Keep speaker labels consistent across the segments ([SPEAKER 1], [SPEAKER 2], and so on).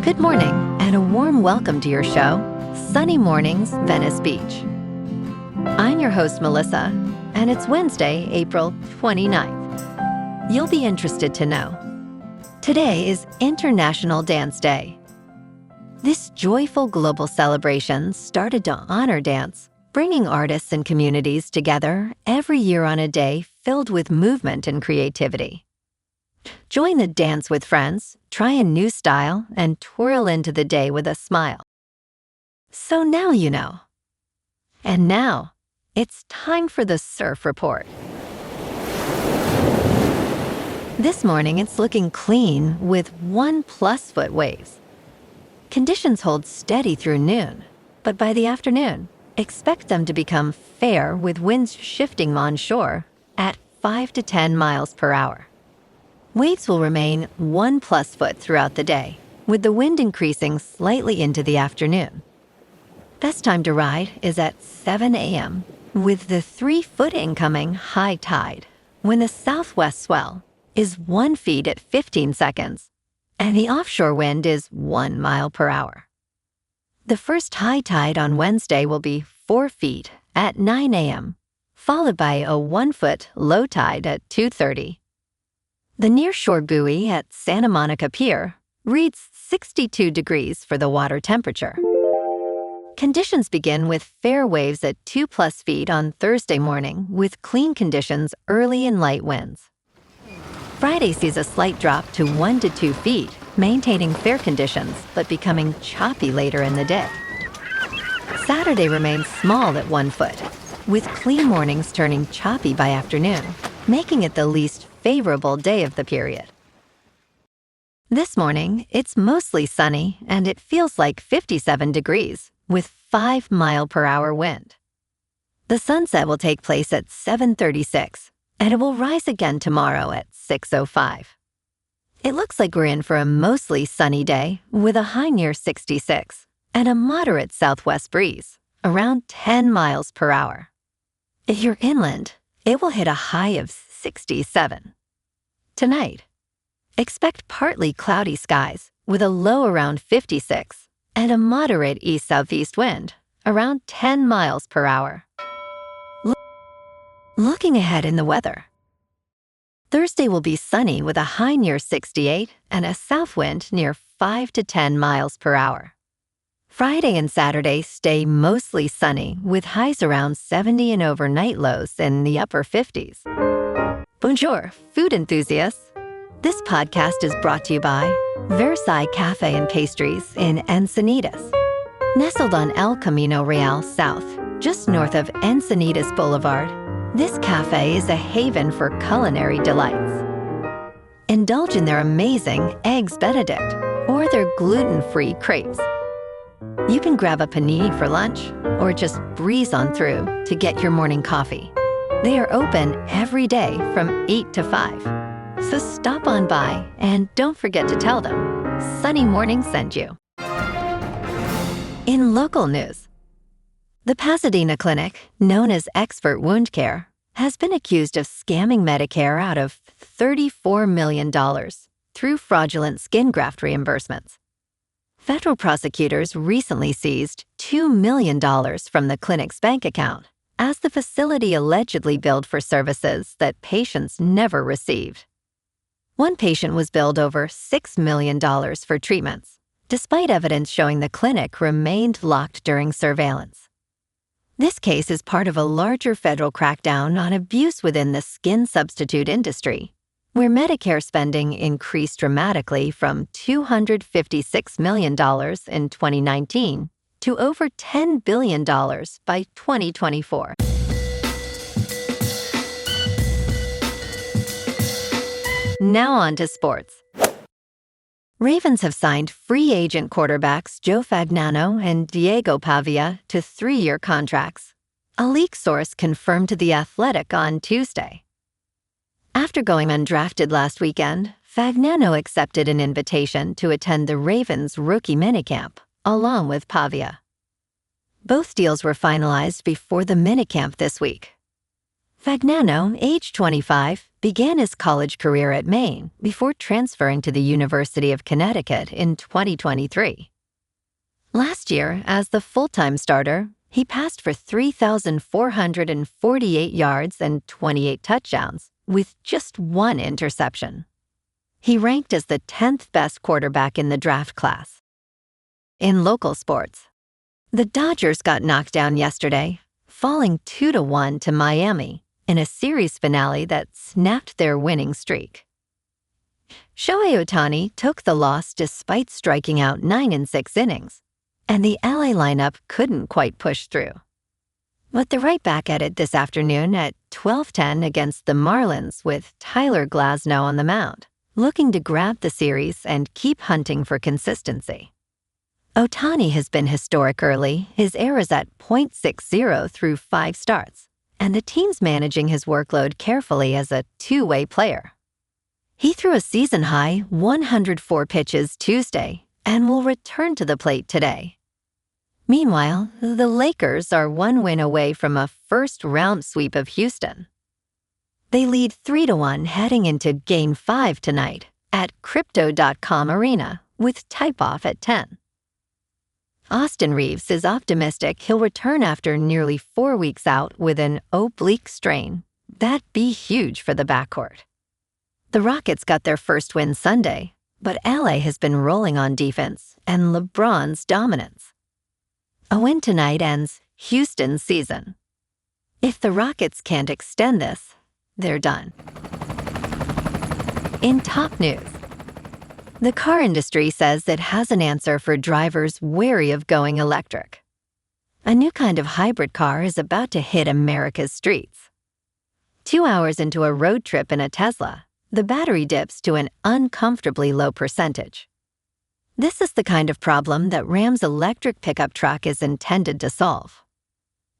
[SPEAKER 1] Good morning, and a warm welcome to your show, Sunny Mornings, Venice Beach. I'm your host, Melissa, and it's Wednesday, April 29th. You'll be interested to know. Today is International Dance Day. This joyful global celebration started to honor dance, bringing artists and communities together every year on a day filled with movement and creativity. Join the dance with friends, try a new style, and twirl into the day with a smile. So now you know. And now, it's time for the surf report. This morning, it's looking clean with 1+ foot waves. Conditions hold steady through noon, but by the afternoon, expect them to become fair with winds shifting onshore at 5 to 10 miles per hour. Waves will remain 1+ foot throughout the day, with the wind increasing slightly into the afternoon. Best time to ride is at 7 a.m., with the 3-foot incoming high tide, when the southwest swell is 1 foot at 15 seconds, and the offshore wind is 1 mile per hour. The first high tide on Wednesday will be 4 feet at 9 a.m., followed by a 1-foot low tide at 2:30. The nearshore buoy at Santa Monica Pier reads 62 degrees for the water temperature. Conditions begin with fair waves at 2+ feet on Thursday morning with clean conditions early and light winds. Friday sees a slight drop to 1 to 2 feet, maintaining fair conditions but becoming choppy later in the day. Saturday remains small at 1 foot, with clean mornings turning choppy by afternoon, making it the least favorable day of the period. This morning, it's mostly sunny and it feels like 57 degrees with 5 mile per hour wind. The sunset will take place at 7:36 and it will rise again tomorrow at 6:05. It looks like we're in for a mostly sunny day with a high near 66 and a moderate southwest breeze, around 10 miles per hour. If you're inland, it will hit a high of 67. Tonight, expect partly cloudy skies with a low around 56 and a moderate east-southeast wind, around 10 miles per hour. Looking ahead in the weather. Thursday will be sunny with a high near 68 and a south wind near 5 to 10 miles per hour. Friday and Saturday stay mostly sunny with highs around 70 and overnight lows in the upper 50s. Bonjour, food enthusiasts. This podcast is brought to you by Versailles Cafe and Pastries in Encinitas. Nestled on El Camino Real South, just north of Encinitas Boulevard, this cafe is a haven for culinary delights. Indulge in their amazing Eggs Benedict or their gluten-free crepes. You can grab a panini for lunch or just breeze on through to get your morning coffee. They are open every day from 8 to 5. So stop on by and don't forget to tell them Sunny Morning sent you. In local news, the Pasadena clinic, known as Expert Wound Care, has been accused of scamming Medicare out of $34 million through fraudulent skin graft reimbursements. Federal prosecutors recently seized $2 million from the clinic's bank account, as the facility allegedly billed for services that patients never received. One patient was billed over $6 million for treatments, despite evidence showing the clinic remained locked during surveillance. This case is part of a larger federal crackdown on abuse within the skin substitute industry, where Medicare spending increased dramatically from $256 million in 2019 to over $10 billion by 2024. Now on to sports. Ravens have signed free agent quarterbacks Joe Fagnano and Diego Pavia to 3-year contracts, a leak source confirmed to The Athletic on Tuesday. After going undrafted last weekend, Fagnano accepted an invitation to attend the Ravens' rookie minicamp, along with Pavia. Both deals were finalized before the minicamp this week. Fagnano, age 25, began his college career at Maine before transferring to the University of Connecticut in 2023. Last year, as the full-time starter, he passed for 3,448 yards and 28 touchdowns, with just one interception. He ranked as the 10th best quarterback in the draft class. In local sports, the Dodgers got knocked down yesterday, falling 2-1 to Miami in a series finale that snapped their winning streak. Shohei Ohtani took the loss despite striking out 9 in 6 innings, and the LA lineup couldn't quite push through. But they're right back at it this afternoon at 12:10 against the Marlins with Tyler Glasnow on the mound, looking to grab the series and keep hunting for consistency. Ohtani has been historic early, his ERA's at .60 through 5 starts, and the team's managing his workload carefully as a two-way player. He threw a season-high 104 pitches Tuesday and will return to the plate today. Meanwhile, the Lakers are one win away from a first-round sweep of Houston. They lead 3-1 heading into Game 5 tonight at Crypto.com Arena with tip-off at 10. Austin Reeves is optimistic he'll return after nearly 4 weeks out with an oblique strain. That'd be huge for the backcourt. The Rockets got their first win Sunday, but LA has been rolling on defense and LeBron's dominance. A win tonight ends Houston's season. If the Rockets can't extend this, they're done. In top news, the car industry says it has an answer for drivers wary of going electric. A new kind of hybrid car is about to hit America's streets. 2 hours into a road trip in a Tesla, the battery dips to an uncomfortably low percentage. This is the kind of problem that Ram's electric pickup truck is intended to solve.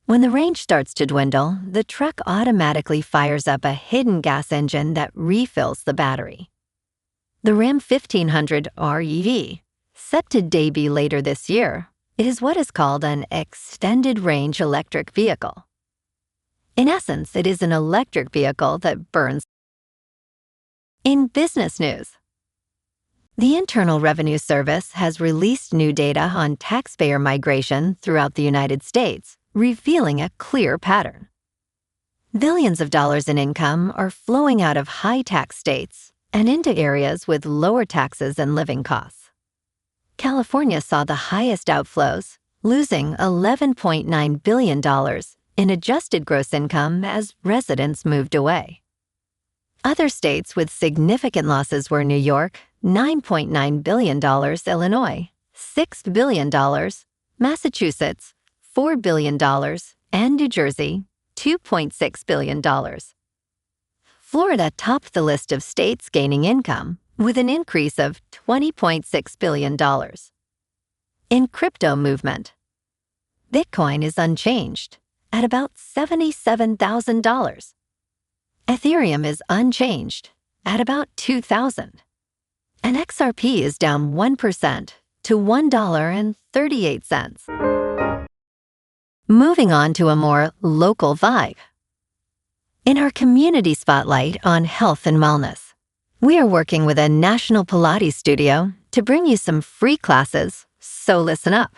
[SPEAKER 1] When the range starts to dwindle, the truck automatically fires up a hidden gas engine that refills the battery. The Ram 1500 REV, set to debut later this year, is what is called an extended-range electric vehicle. In essence, it is an electric vehicle that burns. In business news, the Internal Revenue Service has released new data on taxpayer migration throughout the United States, revealing a clear pattern. Billions of dollars in income are flowing out of high-tax states and into areas with lower taxes and living costs. California saw the highest outflows, losing $11.9 billion in adjusted gross income as residents moved away. Other states with significant losses were New York, $9.9 billion, Illinois, $6 billion, Massachusetts, $4 billion, and New Jersey, $2.6 billion. Florida topped the list of states gaining income with an increase of $20.6 billion. In crypto movement, Bitcoin is unchanged at about $77,000. Ethereum is unchanged at about $2,000. And XRP is down 1% to $1.38. Moving on to a more local vibe. In our community spotlight on health and wellness, we are working with a national Pilates studio to bring you some free classes, so listen up.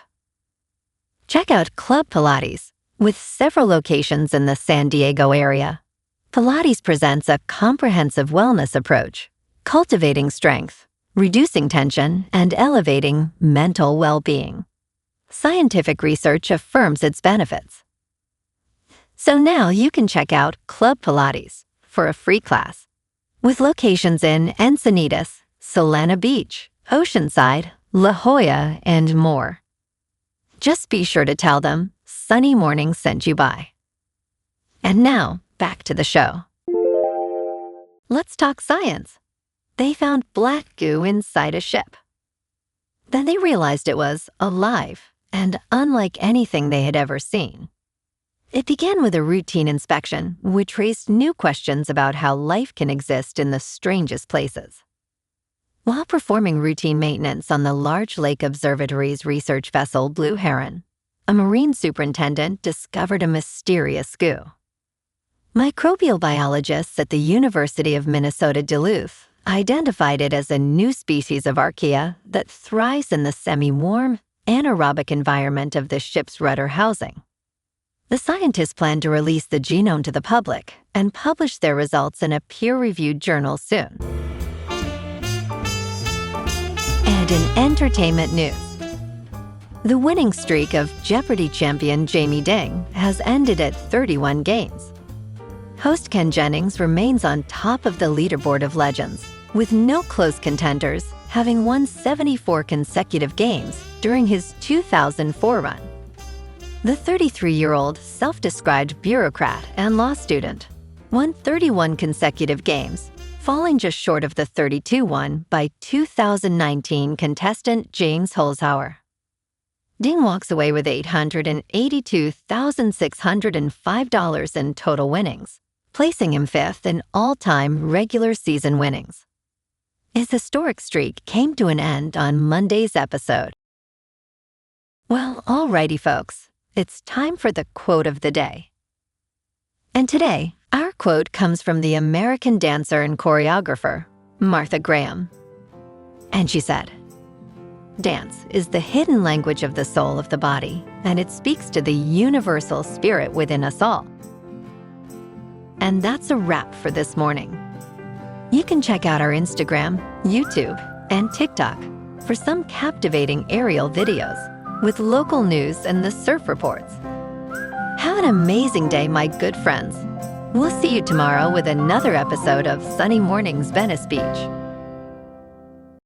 [SPEAKER 1] Check out Club Pilates, with several locations in the San Diego area. Pilates presents a comprehensive wellness approach, cultivating strength, reducing tension, and elevating mental well-being. Scientific research affirms its benefits. So now you can check out Club Pilates for a free class, with locations in Encinitas, Solana Beach, Oceanside, La Jolla, and more. Just be sure to tell them Sunny Morning sent you by. And now, back to the show. Let's talk science. They found black goo inside a ship. Then they realized it was alive and unlike anything they had ever seen. It began with a routine inspection, which raised new questions about how life can exist in the strangest places. While performing routine maintenance on the Large Lake Observatory's research vessel Blue Heron, a marine superintendent discovered a mysterious goo. Microbial biologists at the University of Minnesota Duluth identified it as a new species of archaea that thrives in the semi-warm, anaerobic environment of the ship's rudder housing. The scientists plan to release the genome to the public and publish their results in a peer-reviewed journal soon. And in entertainment news, the winning streak of Jeopardy champion Jamie Ding has ended at 31 games. Host Ken Jennings remains on top of the leaderboard of legends, with no close contenders, having won 74 consecutive games during his 2004 run. The 33-year-old self-described bureaucrat and law student won 31 consecutive games, falling just short of the 32 won by 2019 contestant James Holzhauer. Ding walks away with $882,605 in total winnings, placing him fifth in all-time regular season winnings. His historic streak came to an end on Monday's episode. Well, alrighty, folks. It's time for the quote of the day. And today, our quote comes from the American dancer and choreographer, Martha Graham. And she said, "Dance is the hidden language of the soul of the body, and it speaks to the universal spirit within us all." And that's a wrap for this morning. You can check out our Instagram, YouTube, and TikTok for some captivating aerial videos with local news and the surf reports. Have an amazing day, my good friends. We'll see you tomorrow with another episode of Sunny Mornings Venice Beach.